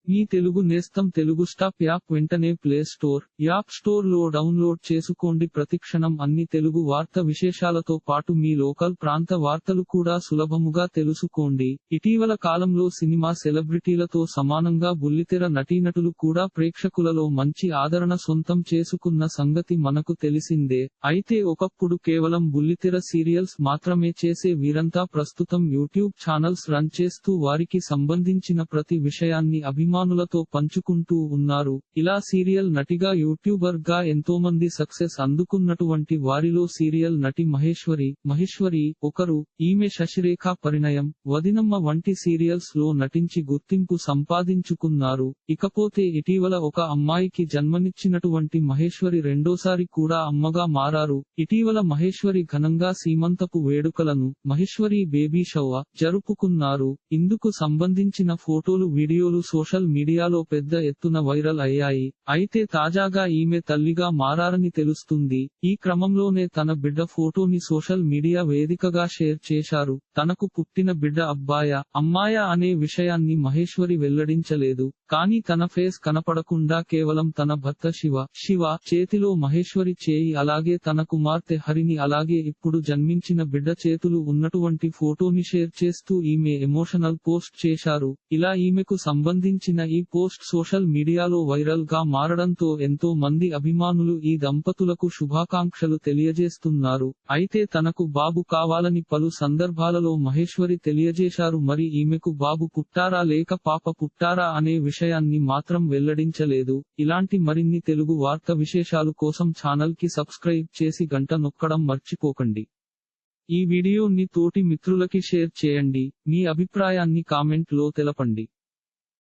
మీ తెలుగు నేస్తం Telugu stop app వెంటనే play store, app store లో డౌన్లోడ్ చేసుకోండి. ప్రతిక్షణం అన్ని తెలుగు వార్త విశేషాలతో పాటు మీ లోకల్ ప్రాంత వార్తలు కూడా సులభముగా తెలుసుకోండి. ఇటీవల కాలంలో సినిమా సెలబ్రిటీలతో సమానంగా బుల్లితెర నటీనటులు కూడా ప్రేక్షకులలో మంచి ఆదరణ సొంతం చేసుకున్న సంగతి మనకు తెలిసిందే. అయితే ఒకప్పుడు కేవలం బుల్లితెర సీరియల్స్ మాత్రమే చేసే వీరంతా ప్రస్తుతం యూట్యూబ్ ఛానల్స్ రన్ చేస్తూ వారికి సంబంధించిన ప్రతి విషయాన్ని అభిమానులతో పంచుకుంటూ ఉన్నారు. ఇలా సీరియల్ నటిగా యూట్యూబర్ గా ఎంతోమంది సక్సెస్ అందుకున్నటువంటి వారిలో సీరియల్ నటి మహేశ్వరి ఒకరు. ఈమె శశిరేఖ పరిణయం, వదినమ్మ వంటి సీరియల్స్ లో నటించి గుర్తింపు సంపాదించుకున్నారు. ఇకపోతే ఇటీవల ఒక అమ్మాయికి జన్మనిచ్చినటువంటి మహేశ్వరి రెండోసారి కూడా అమ్మగా మారారు. ఇటీవల మహేశ్వరి ఘనంగా సీమంతపు వేడుకలను మహేశ్వరి బేబీ షవర్ జరుపుకున్నారు. ఇందుకు సంబంధించిన ఫోటోలు వీడియోలు సోషల్ మీడియాలో పెద్ద ఎత్తున వైరల్ అయ్యాయి. అయితే తాజాగా ఈమె తల్లిగా మారారని తెలుస్తుంది. ఈ క్రమంలోనే తన బిడ్డ ఫోటోని సోషల్ మీడియా వేదికగా షేర్ చేశారు. తనకు పుట్టిన బిడ్డ అబ్బాయా అమ్మాయా అనే విషయాన్ని మహేశ్వరి వెల్లడించలేదు. కానీ తన ఫేస్ కనపడకుండా కేవలం తన భర్త శివ చేతిలో మహేశ్వరి చేయి, అలాగే తన కుమార్తె హరిని, అలాగే ఇప్పుడు జన్మించిన బిడ్డ చేతులు ఉన్నటువంటి ఫోటోని షేర్ చేస్తూ ఈమె ఎమోషనల్ పోస్ట్ చేశారు. ఇలా ఈమెకు సంబంధించిన ఈ పోస్ట్ సోషల్ మీడియాలో వైరల్ గా మారడంతో ఎంతో మంది అభిమానులు ఈ దంపతులకు శుభాకాంక్షలు తెలియజేస్తున్నారు. అయితే తనకు బాబు కావాలని పలు సందర్భాలలో మహేశ్వరి తెలియజేశారు. మరి ఈమెకు బాబు పుట్టారా లేక పాప పుట్టారా అనే విషయాన్ని మాత్రం వెల్లడించలేదు. ఇలాంటి మరిన్ని తెలుగు వార్త విశేషాలు కోసం ఛానల్ కి సబ్స్క్రైబ్ చేసి గంట నొక్కడం మర్చిపోకండి. ఈ వీడియోని తోటి మిత్రులకి షేర్ చేయండి. మీ అభిప్రాయాన్ని కామెంట్ లో తెలపండి.